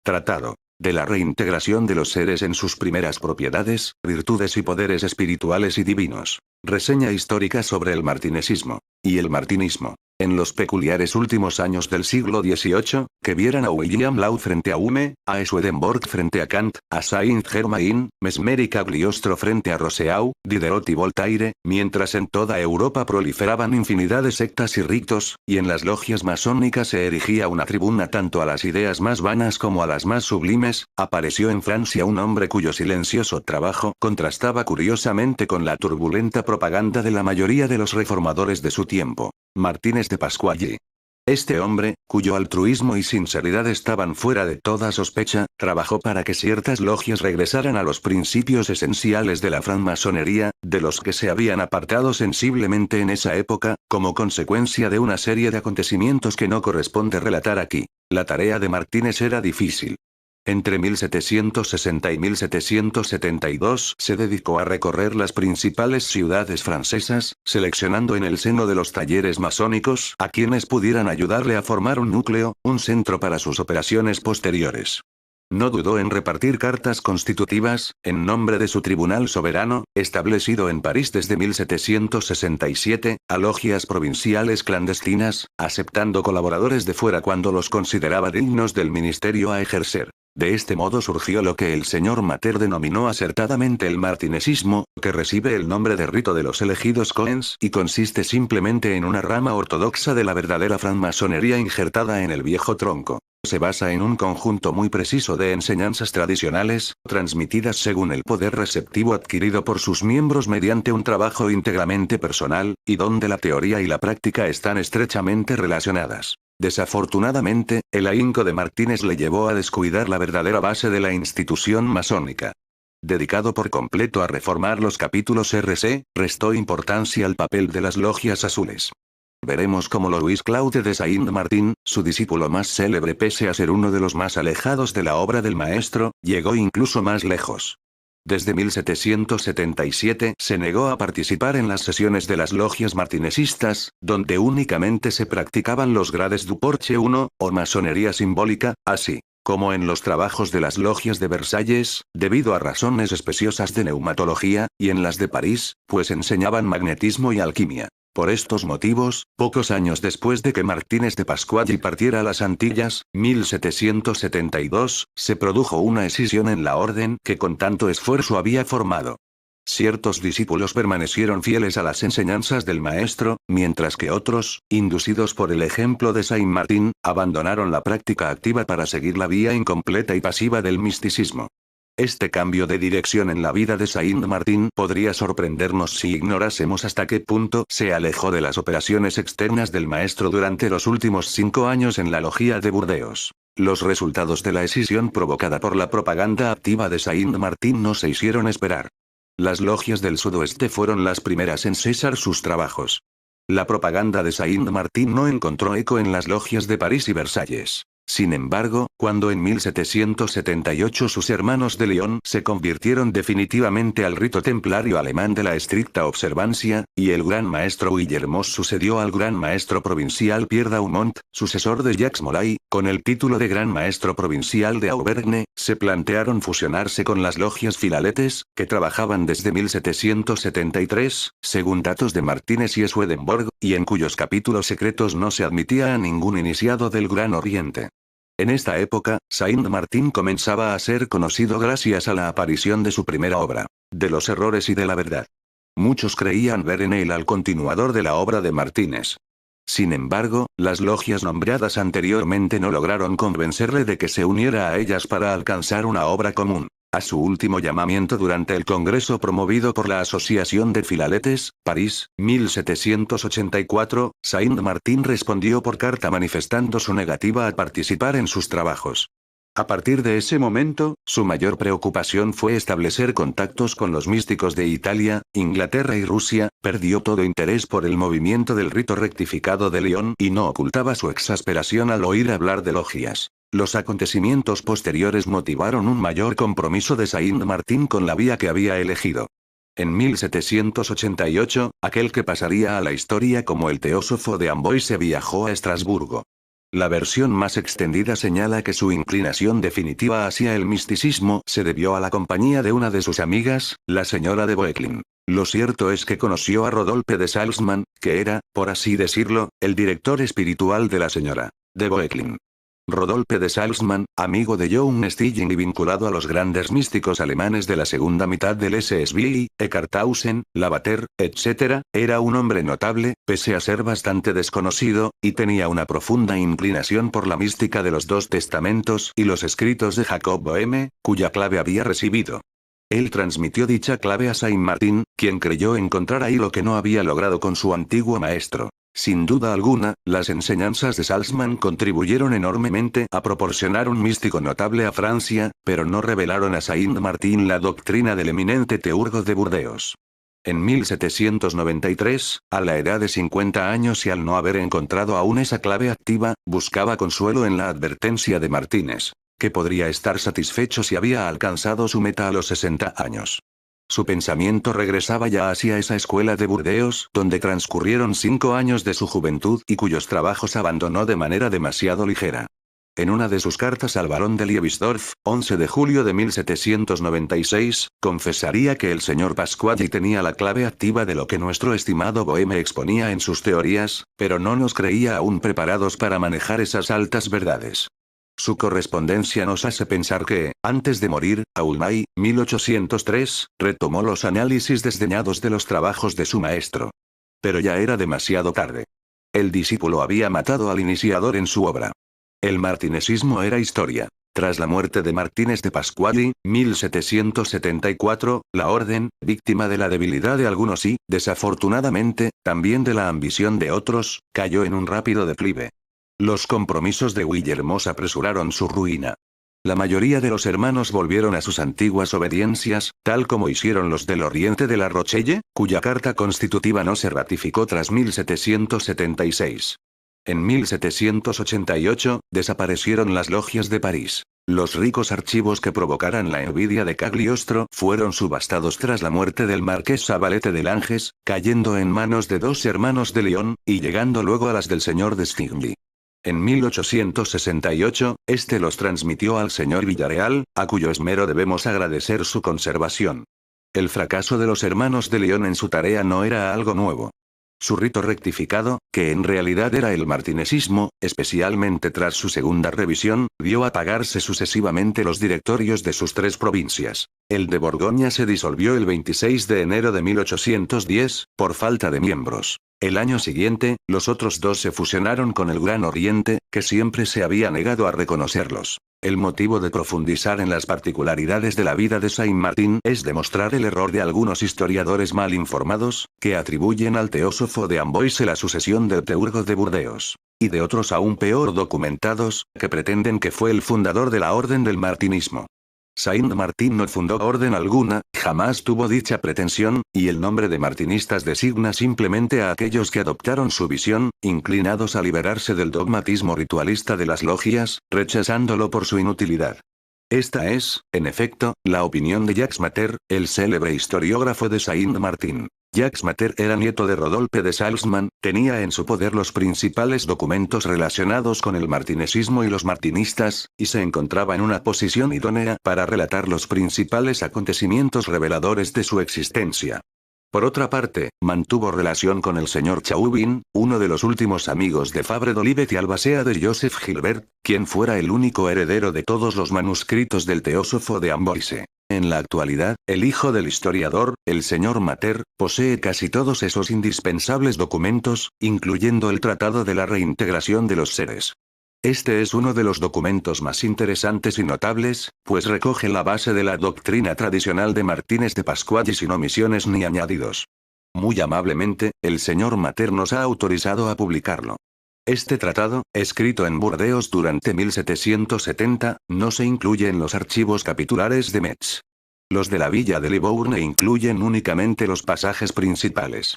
Tratado de la reintegración de los seres en sus primeras propiedades, virtudes y poderes espirituales y divinos. Reseña histórica sobre el martinesismo y el martinismo. En los peculiares últimos años del siglo XVIII, que vieran a William Law frente a Hume, a Swedenborg frente a Kant, a Saint-Germain, Mesmer y Cagliostro frente a Rousseau, Diderot y Voltaire, mientras en toda Europa proliferaban infinidad de sectas y ritos, y en las logias masónicas se erigía una tribuna tanto a las ideas más vanas como a las más sublimes, apareció en Francia un hombre cuyo silencioso trabajo contrastaba curiosamente con la turbulenta propaganda de la mayoría de los reformadores de su tiempo. Martínez de Pascual. Este hombre, cuyo altruismo y sinceridad estaban fuera de toda sospecha, trabajó para que ciertas logias regresaran a los principios esenciales de la francmasonería, de los que se habían apartado sensiblemente en esa época, como consecuencia de una serie de acontecimientos que no corresponde relatar aquí. La tarea de Martínez era difícil. Entre 1760 y 1772 se dedicó a recorrer las principales ciudades francesas, seleccionando en el seno de los talleres masónicos a quienes pudieran ayudarle a formar un núcleo, un centro para sus operaciones posteriores. No dudó en repartir cartas constitutivas, en nombre de su tribunal soberano, establecido en París desde 1767, a logias provinciales clandestinas, aceptando colaboradores de fuera cuando los consideraba dignos del ministerio a ejercer. De este modo surgió lo que el señor Mater denominó acertadamente el martinesismo, que recibe el nombre de rito de los elegidos Cohens y consiste simplemente en una rama ortodoxa de la verdadera francmasonería injertada en el viejo tronco. Se basa en un conjunto muy preciso de enseñanzas tradicionales, transmitidas según el poder receptivo adquirido por sus miembros mediante un trabajo íntegramente personal, y donde la teoría y la práctica están estrechamente relacionadas. Desafortunadamente, el ahínco de Martínez le llevó a descuidar la verdadera base de la institución masónica. Dedicado por completo a reformar los capítulos RC, restó importancia al papel de las logias azules. Veremos cómo Louis Claude de Saint-Martin, su discípulo más célebre pese a ser uno de los más alejados de la obra del maestro, llegó incluso más lejos. Desde 1777 se negó a participar en las sesiones de las logias martinesistas, donde únicamente se practicaban los grades du Porche I, o masonería simbólica, así como en los trabajos de las logias de Versalles, debido a razones especiosas de neumatología, y en las de París, pues enseñaban magnetismo y alquimia. Por estos motivos, pocos años después de que Martínez de Pascual partiera a las Antillas, 1772, se produjo una escisión en la orden que con tanto esfuerzo había formado. Ciertos discípulos permanecieron fieles a las enseñanzas del maestro, mientras que otros, inducidos por el ejemplo de Saint-Martin, abandonaron la práctica activa para seguir la vía incompleta y pasiva del misticismo. Este cambio de dirección en la vida de Saint-Martin podría sorprendernos si ignorásemos hasta qué punto se alejó de las operaciones externas del maestro durante los últimos 5 años en la logia de Burdeos. Los resultados de la escisión provocada por la propaganda activa de Saint-Martin no se hicieron esperar. Las logias del sudoeste fueron las primeras en cesar sus trabajos. La propaganda de Saint-Martin no encontró eco en las logias de París y Versalles. Sin embargo, cuando en 1778 sus hermanos de León se convirtieron definitivamente al rito templario alemán de la estricta observancia, y el gran maestro Guillermos sucedió al gran maestro provincial Pierre d'Aumont, sucesor de Jacques Molay, con el título de gran maestro provincial de Auvergne, se plantearon fusionarse con las logias filaletes, que trabajaban desde 1773, según datos de Martínez y Swedenborg, y en cuyos capítulos secretos no se admitía a ningún iniciado del Gran Oriente. En esta época, Saint-Martin comenzaba a ser conocido gracias a la aparición de su primera obra, de los errores y de la verdad. Muchos creían ver en él al continuador de la obra de Martínez. Sin embargo, las logias nombradas anteriormente no lograron convencerle de que se uniera a ellas para alcanzar una obra común. A su último llamamiento durante el congreso promovido por la Asociación de Filaletes, París, 1784, Saint-Martin respondió por carta manifestando su negativa a participar en sus trabajos. A partir de ese momento, su mayor preocupación fue establecer contactos con los místicos de Italia, Inglaterra y Rusia, perdió todo interés por el movimiento del rito rectificado de León y no ocultaba su exasperación al oír hablar de logias. Los acontecimientos posteriores motivaron un mayor compromiso de Saint-Martin con la vía que había elegido. En 1788, aquel que pasaría a la historia como el teósofo de Amboise viajó a Estrasburgo. La versión más extendida señala que su inclinación definitiva hacia el misticismo se debió a la compañía de una de sus amigas, la señora de Boecklin. Lo cierto es que conoció a Rodolphe de Salzmann, que era, por así decirlo, el director espiritual de la señora de Boecklin. Rodolphe de Salzmann, amigo de John Stilling y vinculado a los grandes místicos alemanes de la segunda mitad del SSBI, Eckarthausen, Lavater, etc., era un hombre notable, pese a ser bastante desconocido, y tenía una profunda inclinación por la mística de los dos testamentos y los escritos de Jacob Boehme, cuya clave había recibido. Él transmitió dicha clave a Saint Martin, quien creyó encontrar ahí lo que no había logrado con su antiguo maestro. Sin duda alguna, las enseñanzas de Salzmann contribuyeron enormemente a proporcionar un místico notable a Francia, pero no revelaron a Saint Martin la doctrina del eminente teurgo de Burdeos. En 1793, a la edad de 50 años y al no haber encontrado aún esa clave activa, buscaba consuelo en la advertencia de Martínez, que podría estar satisfecho si había alcanzado su meta a los 60 años. Su pensamiento regresaba ya hacia esa escuela de Burdeos, donde transcurrieron 5 años de su juventud y cuyos trabajos abandonó de manera demasiado ligera. En una de sus cartas al barón de Liebisdorf, 11 de julio de 1796, confesaría que el señor Pasquali tenía la clave activa de lo que nuestro estimado Boehme exponía en sus teorías, pero no nos creía aún preparados para manejar esas altas verdades. Su correspondencia nos hace pensar que, antes de morir, Aulnay, 1803, retomó los análisis desdeñados de los trabajos de su maestro. Pero ya era demasiado tarde. El discípulo había matado al iniciador en su obra. El martinesismo era historia. Tras la muerte de Martínez de Pasquali, 1774, la orden, víctima de la debilidad de algunos y, desafortunadamente, también de la ambición de otros, cayó en un rápido declive. Los compromisos de Guillermos apresuraron su ruina. La mayoría de los hermanos volvieron a sus antiguas obediencias, tal como hicieron los del Oriente de la Rochelle, cuya carta constitutiva no se ratificó tras 1776. En 1788, desaparecieron las logias de París. Los ricos archivos que provocaran la envidia de Cagliostro fueron subastados tras la muerte del marqués Sabalete de Langes, cayendo en manos de 2 hermanos de León, y llegando luego a las del señor de Stigny. En 1868, este los transmitió al señor Villarreal, a cuyo esmero debemos agradecer su conservación. El fracaso de los hermanos de León en su tarea no era algo nuevo. Su rito rectificado, que en realidad era el martinesismo, especialmente tras su segunda revisión, vio apagarse sucesivamente los directorios de sus 3 provincias. El de Borgoña se disolvió el 26 de enero de 1810, por falta de miembros. El año siguiente, los otros 2 se fusionaron con el Gran Oriente, que siempre se había negado a reconocerlos. El motivo de profundizar en las particularidades de la vida de Saint Martin es demostrar el error de algunos historiadores mal informados, que atribuyen al teósofo de Amboise la sucesión del teurgo de Burdeos. Y de otros aún peor documentados, que pretenden que fue el fundador de la orden del martinismo. Saint Martin no fundó orden alguna, jamás tuvo dicha pretensión, y el nombre de martinistas designa simplemente a aquellos que adoptaron su visión, inclinados a liberarse del dogmatismo ritualista de las logias, rechazándolo por su inutilidad. Esta es, en efecto, la opinión de Jacques Mater, el célebre historiógrafo de Saint Martin. Jacques Mater era nieto de Rodolphe de Salzmann, tenía en su poder los principales documentos relacionados con el martinesismo y los martinistas, y se encontraba en una posición idónea para relatar los principales acontecimientos reveladores de su existencia. Por otra parte, mantuvo relación con el señor Chauvin, uno de los últimos amigos de Fabre d'Olivet y albacea de Joseph Gilbert, quien fuera el único heredero de todos los manuscritos del teósofo de Amboise. En la actualidad, el hijo del historiador, el señor Mater, posee casi todos esos indispensables documentos, incluyendo el Tratado de la Reintegración de los Seres. Este es uno de los documentos más interesantes y notables, pues recoge la base de la doctrina tradicional de Martínez de Pasquali sin omisiones ni añadidos. Muy amablemente, el señor Mater nos ha autorizado a publicarlo. Este tratado, escrito en Burdeos durante 1770, no se incluye en los archivos capitulares de Metz. Los de la villa de Libourne incluyen únicamente los pasajes principales.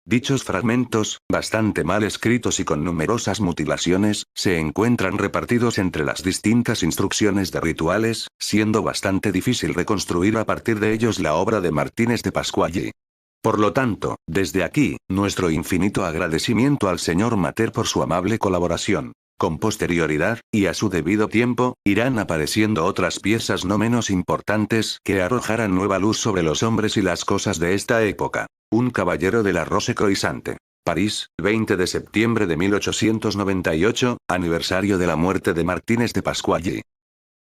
Dichos fragmentos, bastante mal escritos y con numerosas mutilaciones, se encuentran repartidos entre las distintas instrucciones de rituales, siendo bastante difícil reconstruir a partir de ellos la obra de Martínez de Pasquali. Por lo tanto, desde aquí, nuestro infinito agradecimiento al señor Mater por su amable colaboración. Con posterioridad, y a su debido tiempo, irán apareciendo otras piezas no menos importantes que arrojarán nueva luz sobre los hombres y las cosas de esta época. Un caballero de la Rose Croissante. París, 20 de septiembre de 1898, aniversario de la muerte de Martínez de Pascually.